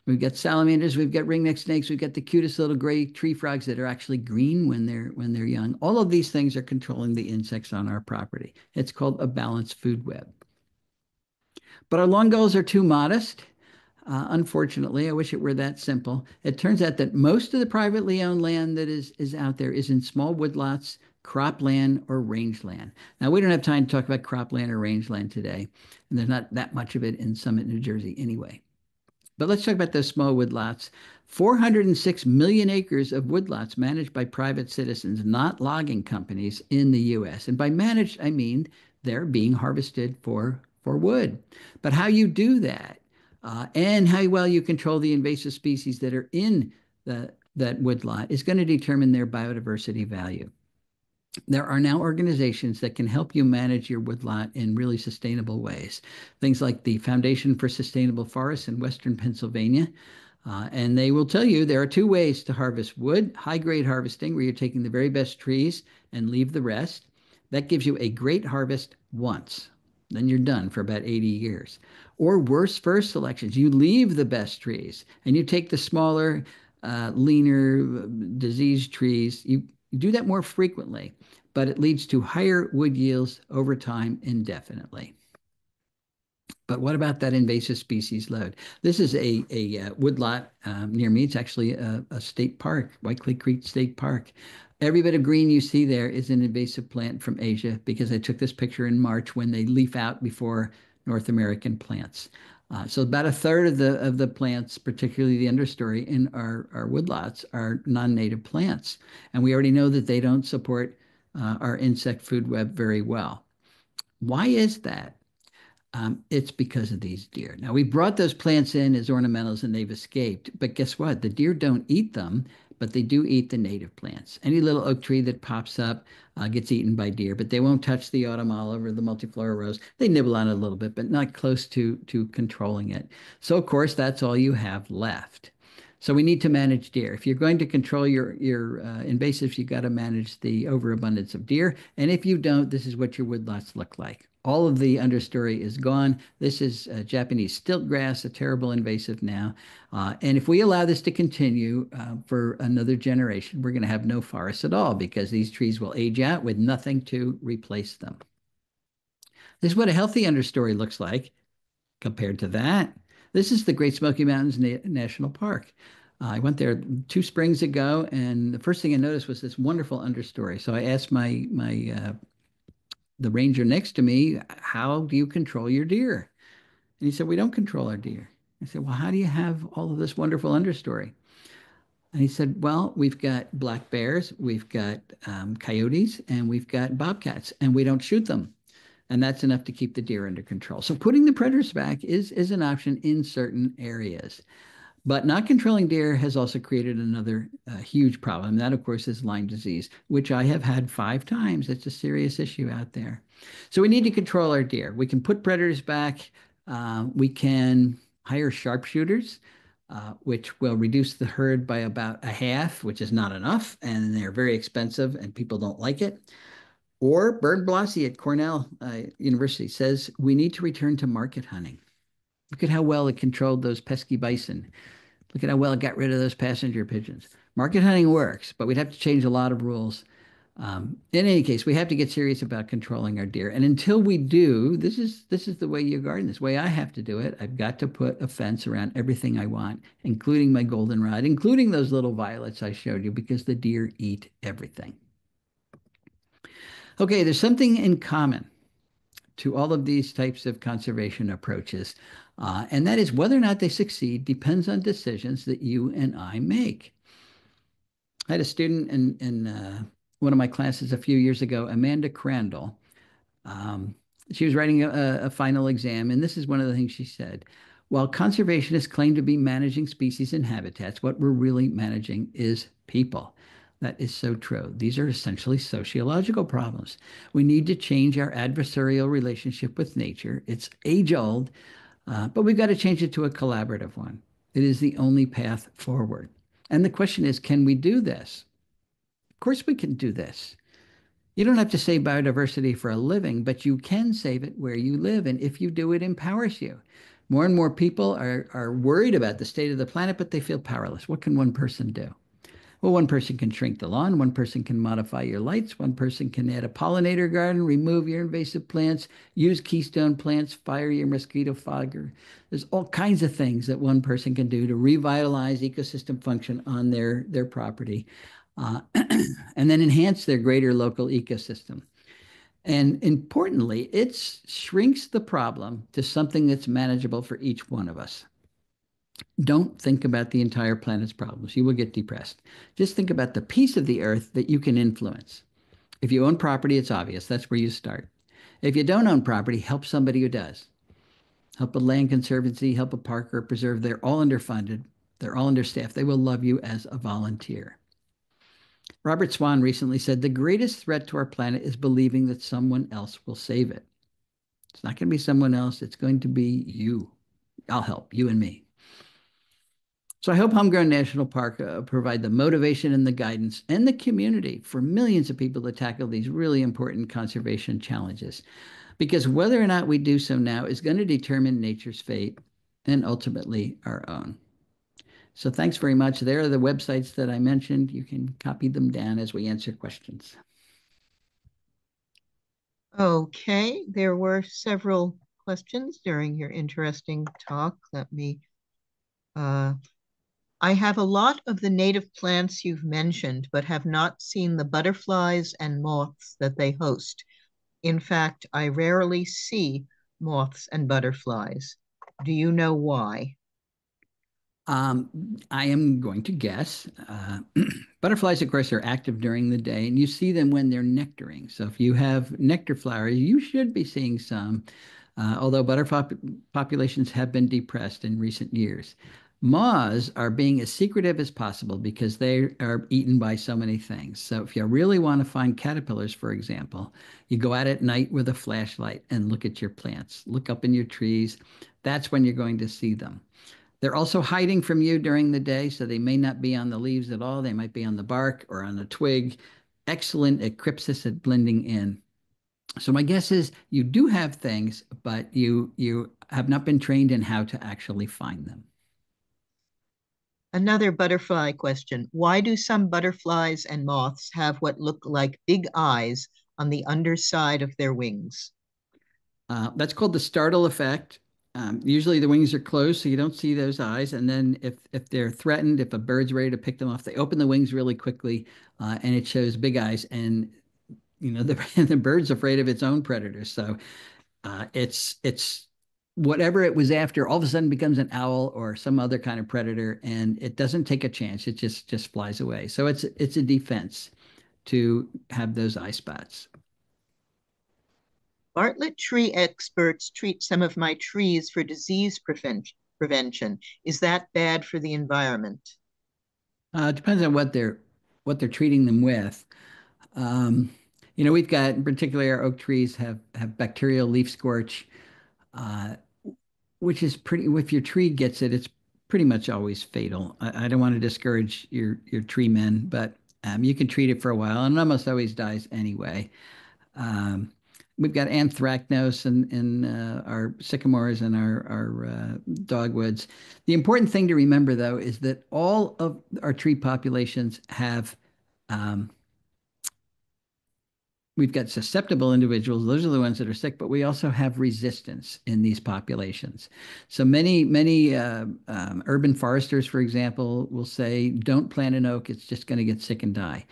We've got salamanders, we've got ringneck snakes, we've got the cutest little gray tree frogs that are actually green when they're young. All of these things are controlling the insects on our property. It's called a balanced food web. But our long goals are too modest. Unfortunately, I wish it were that simple. It turns out that most of the privately owned land that is out there is in small woodlots, cropland, or rangeland. Now, we don't have time to talk about cropland or rangeland today, and there's not that much of it in Summit, New Jersey anyway. But let's talk about those small woodlots. 406 million acres of woodlots managed by private citizens, not logging companies in the U.S. And by managed, I mean they're being harvested for wood. But how you do that and how well you control the invasive species that are in that woodlot is going to determine their biodiversity value. There are now organizations that can help you manage your woodlot in really sustainable ways. Things like the Foundation for Sustainable Forests in Western Pennsylvania. And they will tell you there are two ways to harvest wood: high-grade harvesting, where you're taking the very best trees and leave the rest. That gives you a great harvest once. Then you're done for about 80 years. Or worse first selections. You leave the best trees and you take the smaller, leaner, diseased trees. You do that more frequently, but it leads to higher wood yields over time indefinitely. But what about that invasive species load? This is a woodlot near me. It's actually a state park, White Creek State Park. Every bit of green you see there is an invasive plant from Asia, because I took this picture in March when they leaf out before North American plants. So about a third of the plants, particularly the understory in our woodlots, are non-native plants. And we already know that they don't support our insect food web very well. Why is that? It's because of these deer. Now, we brought those plants in as ornamentals and they've escaped. But guess what? The deer don't eat them, but they do eat the native plants. Any little oak tree that pops up gets eaten by deer, but they won't touch the autumn olive or the multiflora rose. They nibble on it a little bit, but not close to controlling it. So, of course, that's all you have left. So we need to manage deer. If you're going to control your invasives, you've got to manage the overabundance of deer. And if you don't, this is what your woodlots look like. All of the understory is gone. This is Japanese stilt grass, a terrible invasive now. And if we allow this to continue for another generation, we're going to have no forests at all, because these trees will age out with nothing to replace them. This is what a healthy understory looks like compared to that. This is the Great Smoky Mountains National Park. I went there 2 springs ago, and the first thing I noticed was this wonderful understory. So I asked the ranger next to me, "How do you control your deer?" And he said, "We don't control our deer." I said, "Well, how do you have all of this wonderful understory?" And he said, "Well, we've got black bears, we've got coyotes, and we've got bobcats, and we don't shoot them. And that's enough to keep the deer under control." So putting the predators back is an option in certain areas. But not controlling deer has also created another huge problem. That, of course, is Lyme disease, which I have had 5 times. It's a serious issue out there. So we need to control our deer. We can put predators back. We can hire sharpshooters. which will reduce the herd by about a half, which is not enough, and they're very expensive and people don't like it. Or Bird Blasi at Cornell University says we need to return to market hunting. Look at how well it controlled those pesky bison. Look at how well it got rid of those passenger pigeons. Market hunting works, but we'd have to change a lot of rules. In any case, we have to get serious about controlling our deer. And until we do, this is the way you garden. This way I have to do it. I've got to put a fence around everything I want, including my goldenrod, including those little violets I showed you, because the deer eat everything. Okay, there's something in common to all of these types of conservation approaches, and that is whether or not they succeed depends on decisions that you and I make. I had a student in one of my classes a few years ago, Amanda Crandall. Um, she was writing a final exam, and this is one of the things she said. While conservationists claim to be managing species and habitats, what we're really managing is people. That is so true. These are essentially sociological problems. We need to change our adversarial relationship with nature. It's age old, but we've got to change it to a collaborative one. It is the only path forward. And the question is, can we do this? Of course, we can do this. You don't have to save biodiversity for a living, but you can save it where you live. And if you do, it empowers you. More and more people are worried about the state of the planet, but they feel powerless. What can one person do? Well, one person can shrink the lawn, one person can modify your lights, one person can add a pollinator garden, remove your invasive plants, use keystone plants, fire your mosquito fogger. There's all kinds of things that one person can do to revitalize ecosystem function on their property, and then enhance their greater local ecosystem. And importantly, it shrinks the problem to something that's manageable for each one of us. Don't think about the entire planet's problems. You will get depressed. Just think about the piece of the earth that you can influence. If you own property, it's obvious. That's where you start. If you don't own property, help somebody who does. Help a land conservancy, help a park or a preserve. They're all underfunded. They're all understaffed. They will love you as a volunteer. Robert Swan recently said the greatest threat to our planet is believing that someone else will save it. It's not going to be someone else. It's going to be you. I'll help, you and me. So I hope Homegrown National Park provide the motivation and the guidance and the community for millions of people to tackle these really important conservation challenges. Because whether or not we do so now is going to determine nature's fate and ultimately our own. So thanks very much. There are the websites that I mentioned. You can copy them down as we answer questions. Okay, there were several questions during your interesting talk. I have a lot of the native plants you've mentioned, but have not seen the butterflies and moths that they host. In fact, I rarely see moths and butterflies. Do you know why? I am going to guess. Butterflies, of course, are active during the day, and you see them when they're nectaring. So if you have nectar flowers, you should be seeing some, although butterfly populations have been depressed in recent years. Moths are being as secretive as possible because they are eaten by so many things. So if you really want to find caterpillars, for example, you go out at night with a flashlight and look at your plants, look up in your trees. That's when you're going to see them. They're also hiding from you during the day, so they may not be on the leaves at all. They might be on the bark or on a twig. Excellent at crypsis at blending in. So my guess is you do have things, but you have not been trained in how to actually find them. Another butterfly question. Why do some butterflies and moths have what look like big eyes on the underside of their wings? That's called the startle effect. Usually the wings are closed, so you don't see those eyes. And then if they're threatened, if a bird's ready to pick them off, they open the wings really quickly, and it shows big eyes. And the bird's afraid of its own predators. So it's whatever it was after, all of a sudden becomes an owl or some other kind of predator, and it doesn't take a chance. It just flies away. So it's a defense to have those eye spots. Bartlett tree experts treat some of my trees for disease prevention. Is that bad for the environment? It depends on what they're treating them with. Um, we've got, in particular, our oak trees have bacterial leaf scorch, uh, which is pretty. If your tree gets it, it's pretty much always fatal. I don't want to discourage your tree men, but you can treat it for a while, and it almost always dies anyway. Um, we've got anthracnose in our sycamores and our dogwoods. The important thing to remember, though, is that all of our tree populations have um, we've got susceptible individuals. Those are the ones that are sick, but we also have resistance in these populations. So many urban foresters, for example, will say, don't plant an oak. It's just going to get sick and die.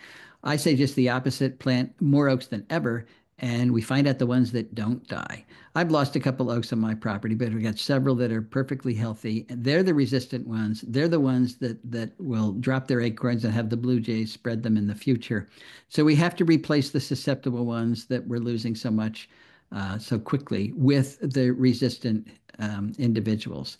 I say just the opposite, plant more oaks than ever. And we find out the ones that don't die. I've lost a couple oaks on my property, but we've got several that are perfectly healthy. And they're the resistant ones. They're the ones that will drop their acorns and have the blue jays spread them in the future. So we have to replace the susceptible ones that we're losing so much so quickly with the resistant individuals.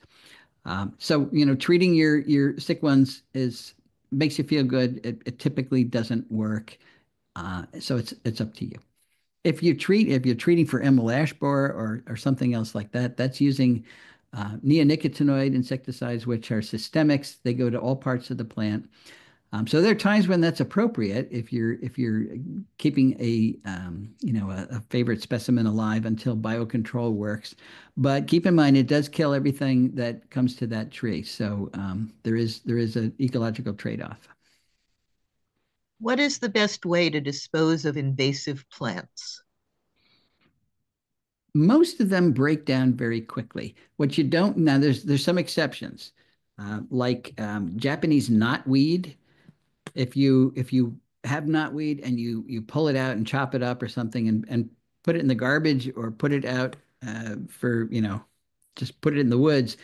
So treating your sick ones is makes you feel good. It typically doesn't work. So it's up to you. If you're treating for emerald ash borer or something else like that, that's using neonicotinoid insecticides, which are systemics. They go to all parts of the plant. So there are times when that's appropriate if you're keeping a favorite specimen alive until biocontrol works. But keep in mind it does kill everything that comes to that tree. So there is an ecological trade-off. What is the best way to dispose of invasive plants? Most of them break down very quickly. What you don't now there's some exceptions, like Japanese knotweed. If you have knotweed and you pull it out and chop it up or something and put it in the garbage or put it out for just put it in the woods,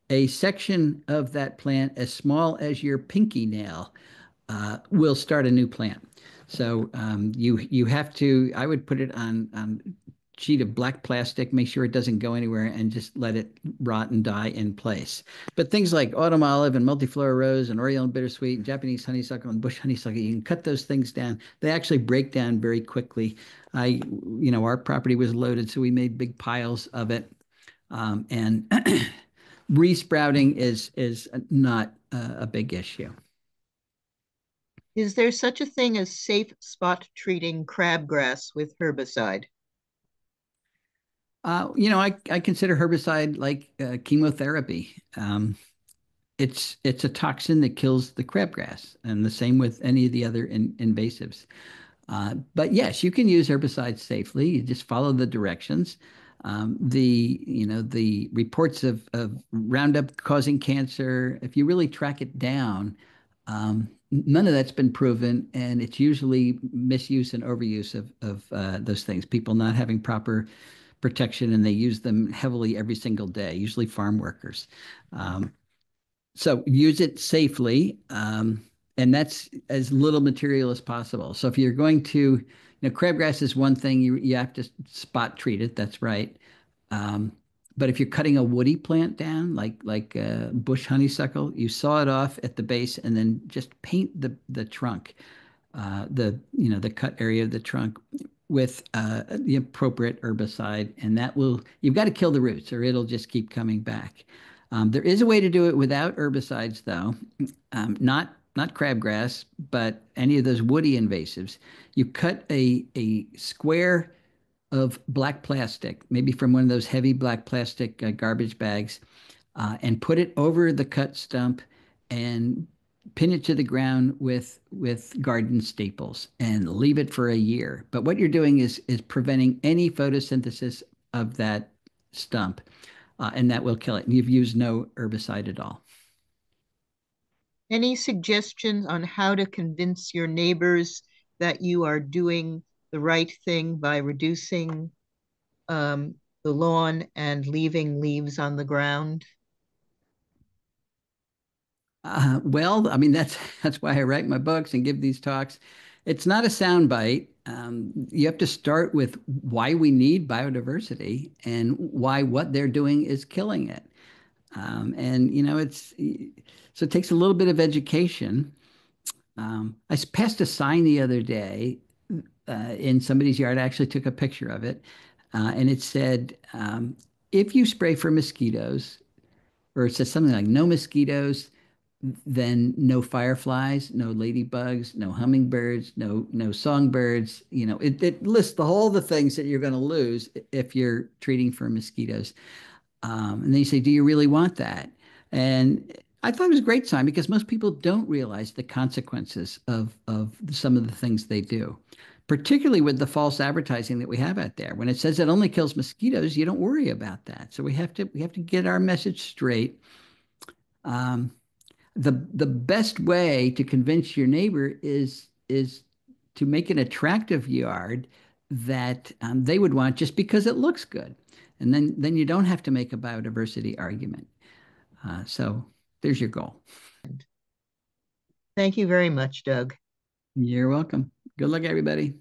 a section of that plant as small as your pinky nail will start a new plant. So you have to. I would put it on sheet of black plastic, make sure it doesn't go anywhere, and just let it rot and die in place. But things like autumn olive and multiflora rose and oriental bittersweet and Japanese honeysuckle and bush honeysuckle, you can cut those things down. They actually break down very quickly. Our property was loaded, so we made big piles of it. And resprouting is not a big issue. Is there such a thing as safe spot treating crabgrass with herbicide? I consider herbicide like chemotherapy. It's a toxin that kills the crabgrass, and the same with any of the other invasives. But yes, you can use herbicides safely. You just follow the directions. The reports of Roundup causing cancer, if you really track it down, none of that's been proven, and it's usually misuse and overuse of those things. People not having proper protection, and they use them heavily every single day, usually farm workers. Um, so use it safely, and that's as little material as possible. So if you're going to, crabgrass is one thing, you have to spot treat it. That's right. Um, but if you're cutting a woody plant down, like bush honeysuckle, you saw it off at the base and then just paint the trunk, the cut area of the trunk with the appropriate herbicide, and you've got to kill the roots or it'll just keep coming back. There is a way to do it without herbicides, though, not crabgrass, but any of those woody invasives. You cut a square of black plastic, maybe from one of those heavy black plastic garbage bags, and put it over the cut stump and pin it to the ground with garden staples and leave it for a year. But what you're doing is preventing any photosynthesis of that stump, and that will kill it. And you've used no herbicide at all. Any suggestions on how to convince your neighbors that you are doing the right thing by reducing the lawn and leaving leaves on the ground? Well, I mean that's why I write my books and give these talks. It's not a soundbite. You have to start with why we need biodiversity and why what they're doing is killing it. And so it takes a little bit of education. I passed a sign the other day in somebody's yard. I actually took a picture of it, and it said, "If you spray for mosquitoes, or it says something like no mosquitoes, then no fireflies, no ladybugs, no hummingbirds, no songbirds. It lists all the things that you're going to lose if you're treating for mosquitoes. And then you say, do you really want that? And I thought it was a great sign because most people don't realize the consequences of some of the things they do, particularly with the false advertising that we have out there. When it says it only kills mosquitoes, you don't worry about that. So we have to get our message straight. Um, the best way to convince your neighbor is to make an attractive yard that they would want just because it looks good, and then you don't have to make a biodiversity argument. So there's your goal. Thank you very much, Doug. You're welcome. Good luck, everybody.